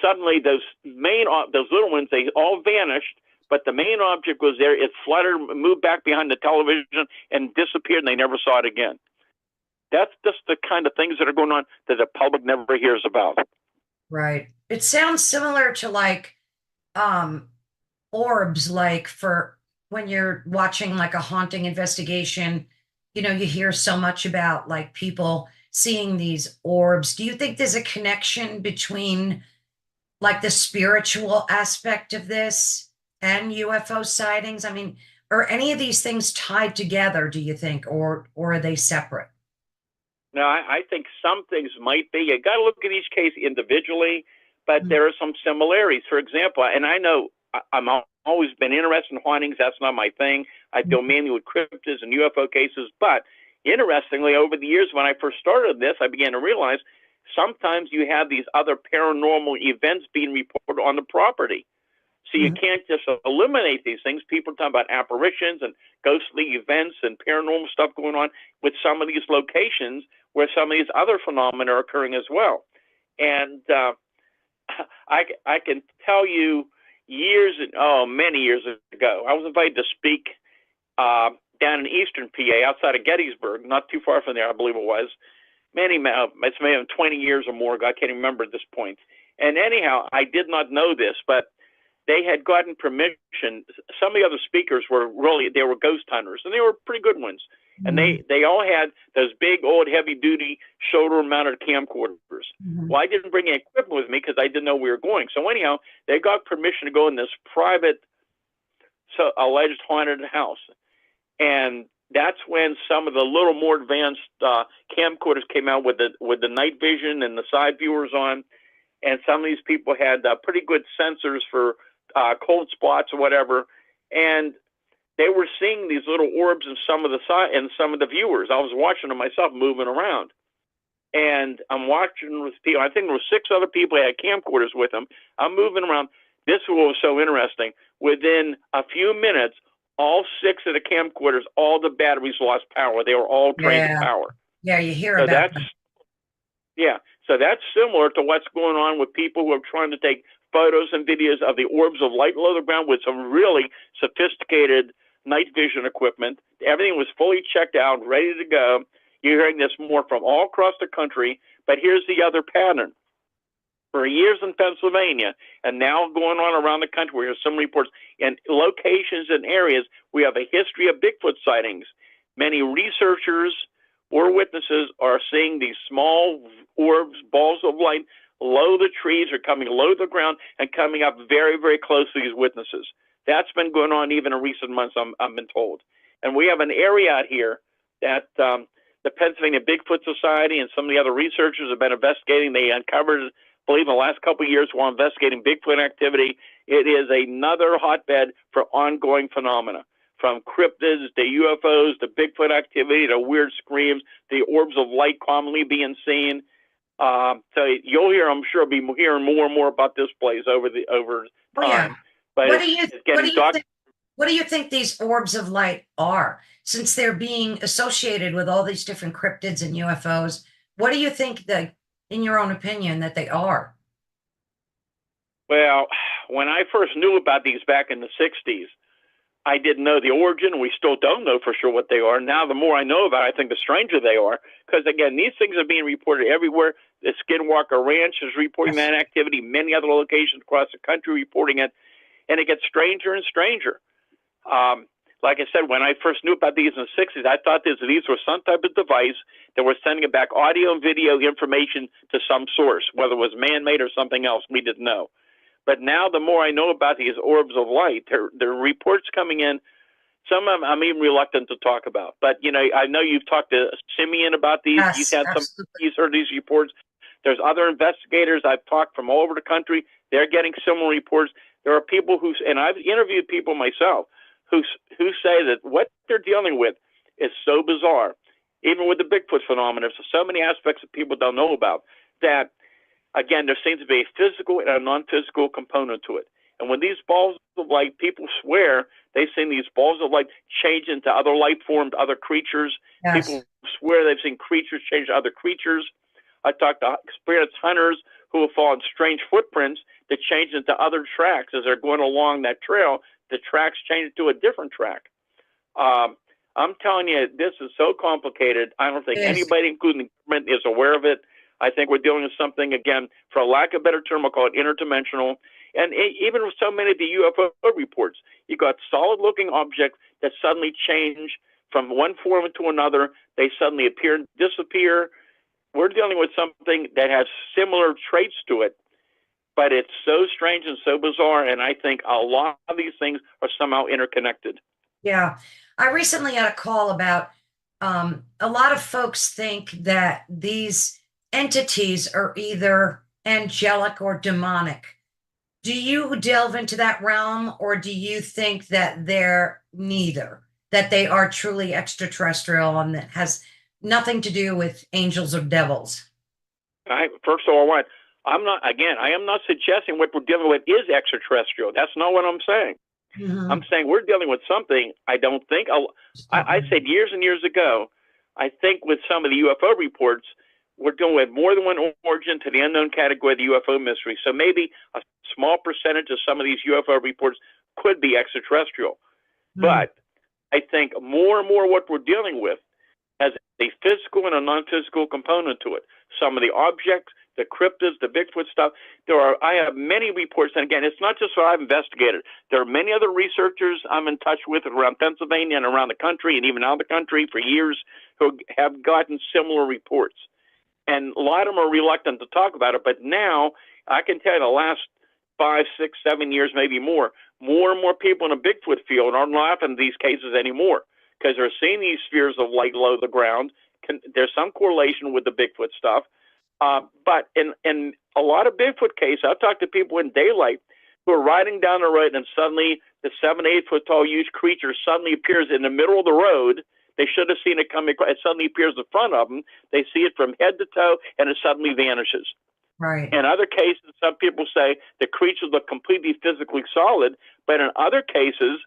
B: suddenly those little ones, they all vanished, but the main object was there. It fluttered, moved back behind the television, and disappeared, and they never saw it again. That's just the kind of things that are going on that the public never hears about.
A: Right. It sounds similar to like orbs like for when you're watching like a haunting investigation, you hear so much about like people seeing these orbs. Do you think there's a connection between like the spiritual aspect of this and UFO sightings? I mean, are any of these things tied together, do you think, or are they separate?
B: Now, I think some things might be. You got to look at each case individually, but there are some similarities. For example, and I know I'm always been interested in hauntings. That's not my thing. I deal mainly with cryptids and UFO cases. But interestingly, over the years when I first started this, I began to realize sometimes you have these other paranormal events being reported on the property. So you
A: Mhm.
B: can't just eliminate these things. People talk about apparitions and ghostly events and paranormal stuff going on with some of these locations where some of these other phenomena are occurring as well. And I can tell you many years ago, I was invited to speak down in eastern PA outside of Gettysburg, not too far from there, I believe it was. It's maybe 20 years or more ago. I can't remember at this point. And anyhow, I did not know this, but they had gotten permission. Some of the other speakers were ghost hunters, and they were pretty good ones. And
A: Mhm.
B: they all had those big old heavy duty shoulder mounted camcorders.
A: Mhm.
B: Well, I didn't bring any equipment with me because I didn't know we were going. So anyhow, they got permission to go in this private, alleged haunted house, and that's when some of the little more advanced camcorders came out with the night vision and the side viewers on, and some of these people had pretty good sensors for cold spots or whatever, and they were seeing these little orbs in some of the side and some of the viewers. I was watching them myself moving around, and I'm watching with people. I think there were 6 other people who had camcorders with them. I'm moving around. This was so interesting. Within a few minutes, all 6 of the camcorders, all the batteries lost power. They were all drained of
A: Yeah.
B: power.
A: Yeah, you hear
B: So
A: about
B: that's
A: that.
B: yeah. So that's similar to what's going on with people who are trying to take photos and videos of the orbs of light below the ground with some really sophisticated night vision equipment. Everything was fully checked out, ready to go. You're hearing this more from all across the country, but here's the other pattern. For years in Pennsylvania, and now going on around the country, we hear some reports in locations and areas. We have a history of Bigfoot sightings. Many researchers or witnesses are seeing these small orbs, balls of light, low the trees or coming low the ground and coming up very, very close to these witnesses. That's been going on even in recent months, I've been told. And we have an area out here that the Pennsylvania Bigfoot Society and some of the other researchers have been investigating. They uncovered, I believe, in the last couple of years while investigating Bigfoot activity. It is another hotbed for ongoing phenomena, from cryptids to UFOs to Bigfoot activity to weird screams, the orbs of light commonly being seen. So you'll hear, I'm sure, be hearing more and more about this place over
A: Oh yeah.
B: time. But
A: What do you
B: it's
A: what do
B: getting
A: you
B: dark.
A: think what do you think these orbs of light are? Since they're being associated with all these different cryptids and UFOs, what do you think that, in your own opinion, that they are?
B: Well, when I first knew about these back in the '60s, I didn't know the origin. We still don't know for sure what they are. Now, the more I know about it, I think the stranger they are. Because, again, these things are being reported everywhere. The Skinwalker Ranch is reporting
A: Yes.
B: that activity. Many other locations across the country reporting it. And it gets stranger and stranger. Like I said, when I first knew about these in the '60s, I thought these were some type of device that was sending it back audio and video information to some source, whether it was man-made or something else. We didn't know. But now, the more I know about these orbs of light, there are reports coming in. Some of them I'm even reluctant to talk about. But I know you've talked to Simeon about these. He's
A: Yes,
B: had some.
A: absolutely.
B: He's heard these reports. There's other investigators I've talked from all over the country. They're getting similar reports. There are people and I've interviewed people myself who say that what they're dealing with is so bizarre, even with the Bigfoot phenomenon. There's so many aspects that people don't know about that. Again, there seems to be a physical and a non-physical component to it. And when these balls of light, people swear they've seen these balls of light change into other life forms, other creatures.
A: Yes.
B: People swear they've seen creatures change to other creatures. I talked to experienced hunters who have found strange footprints that change into other tracks as they're going along that trail. The tracks change to a different track. I'm telling you, this is so complicated. I don't think
A: It is.
B: anybody, including the government, is aware of it. I think we're dealing with something, again, for lack of a better term, I'll call it interdimensional. And even with so many of the UFO reports, you got solid-looking objects that suddenly change from one form to another. They suddenly appear and disappear. We're dealing with something that has similar traits to it, but it's so strange and so bizarre. And I think a lot of these things are somehow interconnected.
A: Yeah. I recently had a call about a lot of folks think that these entities are either angelic or demonic. Do you delve into that realm, or do you think that they're neither, that they are truly extraterrestrial and that has nothing to do with angels or devils?
B: First of all, I am not suggesting what we're dealing with is extraterrestrial. That's not what I'm saying.
A: Mm-hmm.
B: I'm saying we're dealing with something I don't think. I said years and years ago, I think with some of the UFO reports, we're dealing with more than one origin to the unknown category of the UFO mystery. So maybe a small percentage of some of these UFO reports could be extraterrestrial. Mm-hmm. But I think more and more what we're dealing with has a physical and a non-physical component to it. Some of the objects, the cryptids, the Bigfoot stuff. I have many reports, and again, it's not just what I've investigated. There are many other researchers I'm in touch with around Pennsylvania and around the country, and even out of the country for years, who have gotten similar reports. And a lot of them are reluctant to talk about it, but now I can tell you the last 5, 6, 7 years, maybe more and more people in the Bigfoot field aren't laughing at these cases anymore, because they're seeing these spheres of light below the ground. There's some correlation with the Bigfoot stuff. But in a lot of Bigfoot cases, I've talked to people in daylight who are riding down the road, and suddenly the 7, 8 foot tall huge creature suddenly appears in the middle of the road. They should have seen it coming. It suddenly appears in front of them. They see it from head to toe, and it suddenly vanishes.
A: Right.
B: In other cases, some people say the creatures look completely physically solid, but in other cases,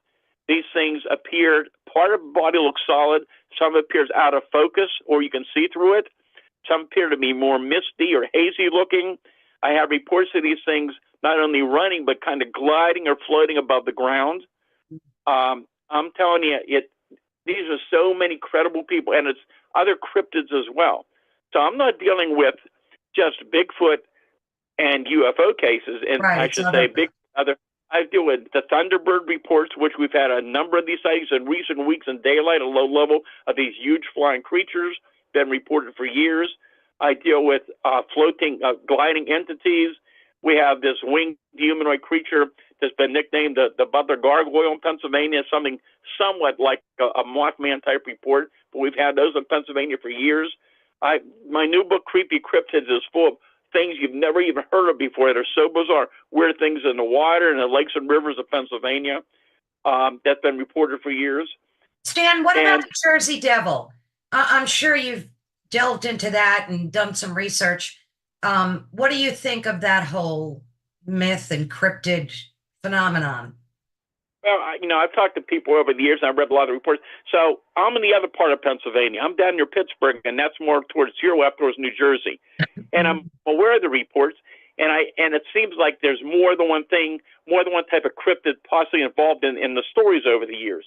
B: these things appear, part of the body looks solid, some appears out of focus, or you can see through it. Some appear to be more misty or hazy looking. I have reports of these things not only running, but kind of gliding or floating above the ground. I'm telling you, these are so many credible people, and it's other cryptids as well. So I'm not dealing with just Bigfoot and UFO cases, and
A: right,
B: I should say I deal with the Thunderbird reports, which we've had a number of these sightings in recent weeks in daylight, a low level of these huge flying creatures, been reported for years. I deal with floating, gliding entities. We have this winged humanoid creature that's been nicknamed the Butler Gargoyle in Pennsylvania, something somewhat like a Mothman type report, but we've had those in Pennsylvania for years. My new book, Creepy Cryptids, is full of things you've never even heard of before that are so bizarre. Weird things in the water and the lakes and rivers of Pennsylvania that's been reported for years.
A: Stan, what about the Jersey Devil? I'm sure you've delved into that and done some research. What do you think of that whole myth and cryptid phenomenon?
B: Well, I've talked to people over the years, and I've read a lot of reports. So I'm in the other part of Pennsylvania. I'm down near Pittsburgh, and that's more towards here, up towards New Jersey. And I'm aware of the reports, and it seems like there's more than one thing, more than one type of cryptid possibly involved in the stories over the years.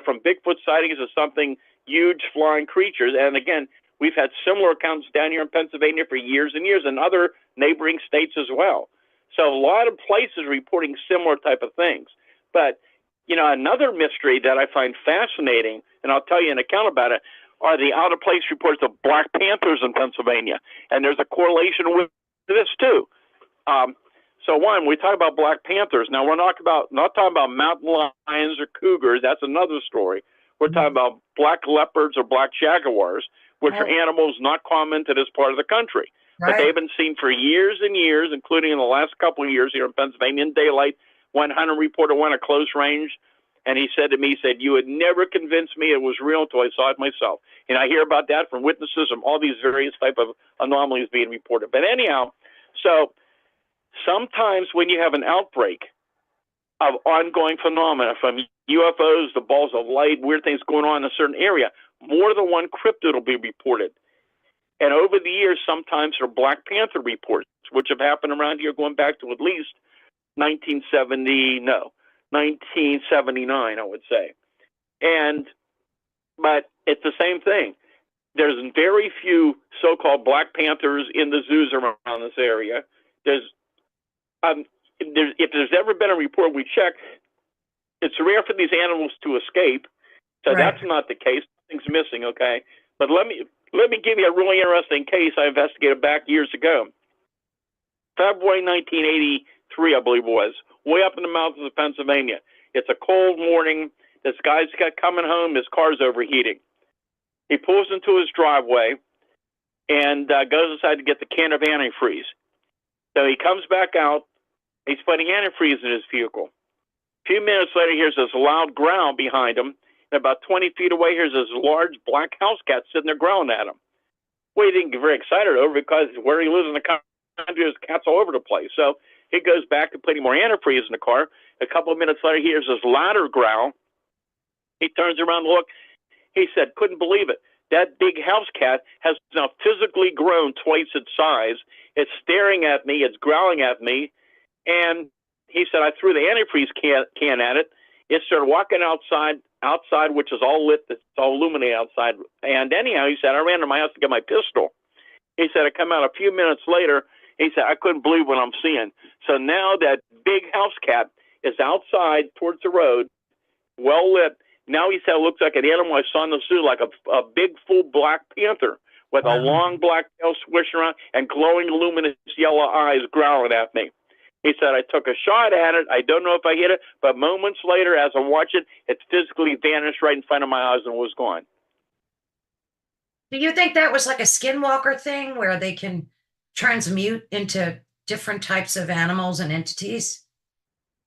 B: From Bigfoot sightings to something huge flying creatures. And again, we've had similar accounts down here in Pennsylvania for years and years, and other neighboring states as well. So a lot of places reporting similar type of things. But another mystery that I find fascinating, and I'll tell you an account about it, are the out of place reports of black panthers in Pennsylvania. And there's a correlation with this too. So one, we talk about black panthers. Now we're not talking about mountain lions or cougars. That's another story. We're talking about black leopards or black jaguars, which are animals not common to this part of the country. Right. But they've been seen for years and years, including in the last couple of years here in Pennsylvania in daylight. One hunter reporter went at close range, and he said to me, you would never convince me it was real until I saw it myself. And I hear about that from witnesses from all these various type of anomalies being reported. But anyhow, so sometimes when you have an outbreak of ongoing phenomena from UFOs, the balls of light, weird things going on in a certain area, more than one cryptid will be reported. And over the years, sometimes there are Black Panther reports, which have happened around here going back to at least 1979, I would say. But it's the same thing. There's very few so-called black panthers in the zoos around this area. If there's ever been a report we check, it's rare for these animals to escape. So
A: Right.
B: that's not the case. Something's missing, okay? But let me give you a really interesting case I investigated back years ago. February 1983, I believe it was, way up in the mountains of Pennsylvania. It's a cold morning. This guy's coming home. His car's overheating. He pulls into his driveway and goes inside to get the can of antifreeze. So he comes back out. He's putting antifreeze in his vehicle. A few minutes later, here's this loud growl behind him. And about 20 feet away, here's this large black house cat sitting there growling at him. Well, he didn't get very excited over it because where he lives in the country, there's cats all over the place. So he goes back to putting more antifreeze in the car. A couple of minutes later, he hears this louder growl. He turns around to look. He said, couldn't believe it. That big house cat has now physically grown twice its size. It's staring at me. It's growling at me. And he said, I threw the antifreeze can at it. It started walking outside, which is all lit. It's all illuminated outside. And anyhow, he said, I ran to my house to get my pistol. He said, I come out a few minutes later. He said, I couldn't believe what I'm seeing. So now that big house cat is outside towards the road, well lit. Now he said it looks like an animal I saw in the zoo, like a big full black panther with a long black tail swishing around and glowing luminous yellow eyes growling at me. He said, I took a shot at it. I don't know if I hit it, but moments later, as I watched it, it physically vanished right in front of my eyes and was gone.
A: Do you think that was like a skinwalker thing where they can transmute into different types of animals and entities?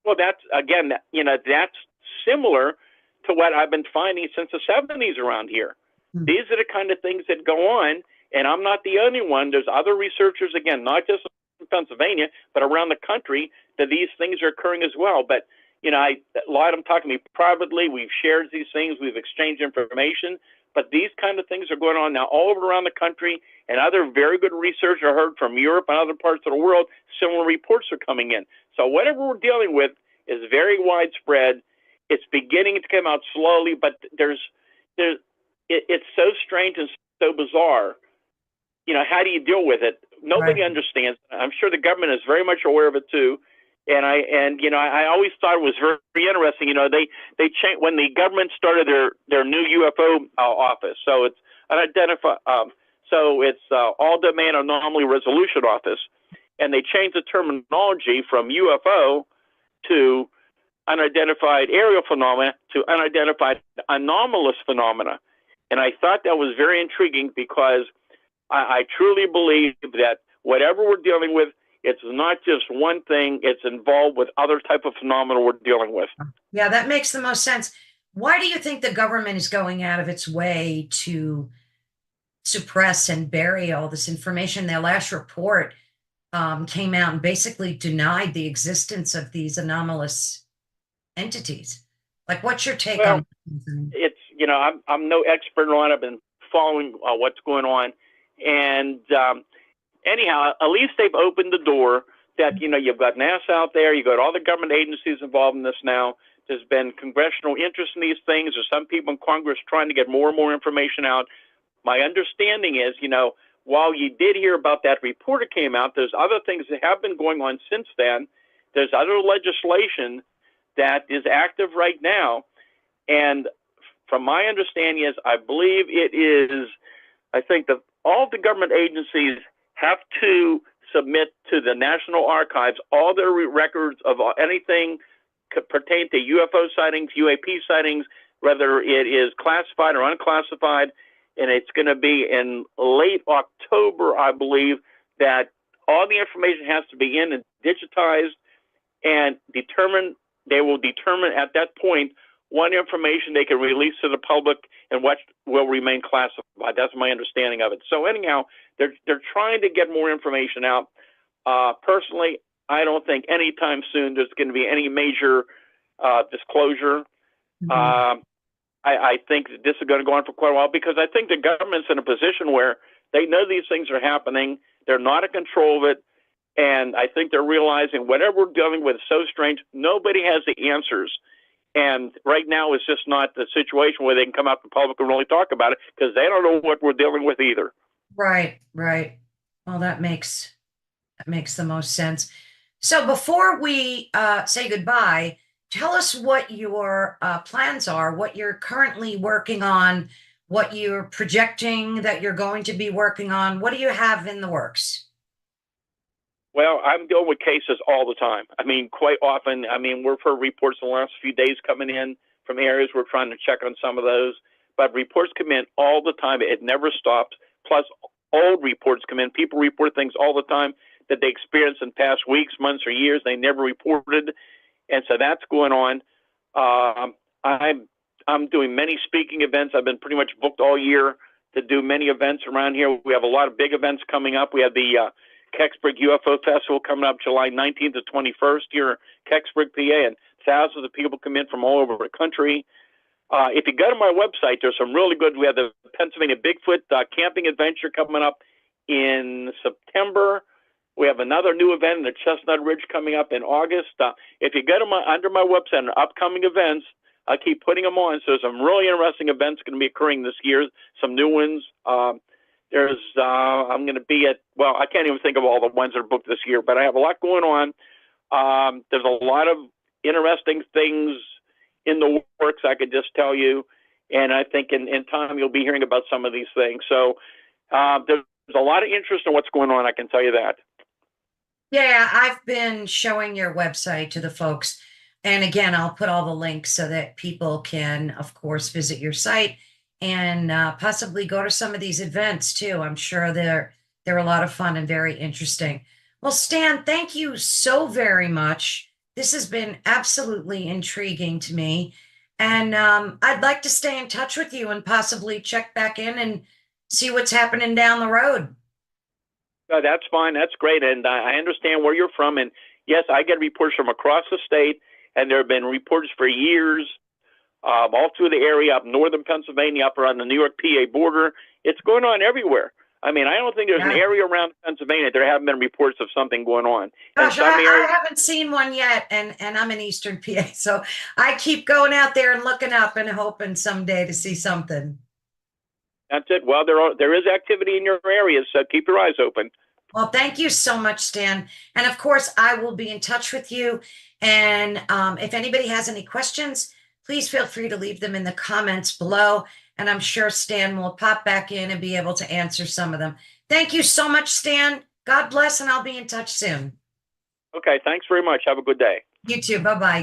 B: Well, that's, again, that's similar to what I've been finding since the 70s around here. These are the kind of things that go on, and I'm not the only one. There's other researchers, again, not just in Pennsylvania, but around the country, that these things are occurring as well. But, a lot of them talking to me privately. We've shared these things. We've exchanged information. But these kind of things are going on now all over around the country, and other very good research I heard from Europe and other parts of the world. Similar reports are coming in. So whatever we're dealing with is very widespread. It's beginning to come out slowly, but it's so strange and so bizarre. How do you deal with it? Nobody understands. I'm sure the government is very much aware of it too. And I always thought it was very, very interesting. They changed when the government started their new UFO office. So it's all domain anomaly resolution office, and they changed the terminology from UFO to unidentified aerial phenomena to unidentified anomalous phenomena. And I thought that was very intriguing because I truly believe that whatever we're dealing with, it's not just one thing, it's involved with other type of phenomena we're dealing with.
A: Yeah, that makes the most sense. Why do you think the government is going out of its way to suppress and bury all this information? Their last report came out and basically denied the existence of these anomalous entities. Like, what's your take on
B: it's, I'm no expert on it. I've been following what's going on. And anyhow, at least they've opened the door that, you've got NASA out there, you've got all the government agencies involved in this now. There's been congressional interest in these things. There's some people in Congress trying to get more and more information out. My understanding is, while you did hear about that report that came out, there's other things that have been going on since then. There's other legislation that is active right now. And from my understanding is, I believe it is, I think that all the government agencies have to submit to the National Archives all their records of anything pertaining to UFO sightings, UAP sightings, whether it is classified or unclassified. And it's going to be in late October, I believe, that all the information has to be in and digitized and they will determine at that point what information they can release to the public and what will remain classified. That's my understanding of it. So anyhow, they're trying to get more information out. Personally, I don't think anytime soon there's going to be any major disclosure. I think that this is going to go on for quite a while because I think the government's in a position where they know these things are happening. They're not in control of it. And I think they're realizing whatever we're dealing with is so strange. Nobody has the answers. And right now, it's just not the situation where they can come out to the public and really talk about it because they don't know what we're dealing with either.
A: Right, right. Well, that makes the most sense. So before we say goodbye, tell us what your plans are, what you're currently working on, what you're projecting that you're going to be working on. What do you have in the works?
B: Well, I'm dealing with cases all the time. I mean, quite often. I mean, we've heard reports in the last few days coming in from areas. We're trying to check on some of those, but reports come in all the time. It never stops. Plus, old reports come in. People report things all the time that they experienced in past weeks, months, or years. They never reported, and so that's going on. I'm doing many speaking events. I've been pretty much booked all year to do many events around here. We have a lot of big events coming up. We have the Kecksburg UFO Festival coming up July 19th to 21st here in Kecksburg, PA, and thousands of people come in from all over the country. If you go to my website, there's some really good. We have the Pennsylvania Bigfoot camping adventure coming up in September. We have another new event in the Chestnut Ridge coming up in August. If you go to under my website and upcoming events, I keep putting them on. So some really interesting events going to be occurring this year. Some new ones. I'm going to be at, well, I can't even think of all the ones that are booked this year, but I have a lot going on. There's a lot of interesting things in the works, I could just tell you. And I think in time you'll be hearing about some of these things. So there's a lot of interest in what's going on, I can tell you that.
A: Yeah, I've been showing your website to the folks. And again, I'll put all the links so that people can, of course, visit your site and possibly go to some of these events too. I'm sure they're a lot of fun and very interesting. Well, Stan, thank you so very much. This has been absolutely intriguing to me. And I'd like to stay in touch with you and possibly check back in and see what's happening down the road.
B: That's fine. That's great. And I understand where you're from. And yes, I get reports from across the state, and there have been reports for years all through the area, up northern Pennsylvania, up around the New York PA border. It's going on everywhere. I mean, I don't think there's an area around Pennsylvania there haven't been reports of something going on.
A: Gosh, I haven't seen one yet, and I'm in Eastern PA, so I keep going out there and looking up and hoping someday to see something.
B: That's it. Well, there is activity in your area, so keep your eyes open.
A: Well, thank you so much, Stan. And of course, I will be in touch with you. And if anybody has any questions, please feel free to leave them in the comments below. And I'm sure Stan will pop back in and be able to answer some of them. Thank you so much, Stan. God bless, and I'll be in touch soon.
B: Okay, thanks very much. Have a good day.
A: You too. Bye-bye.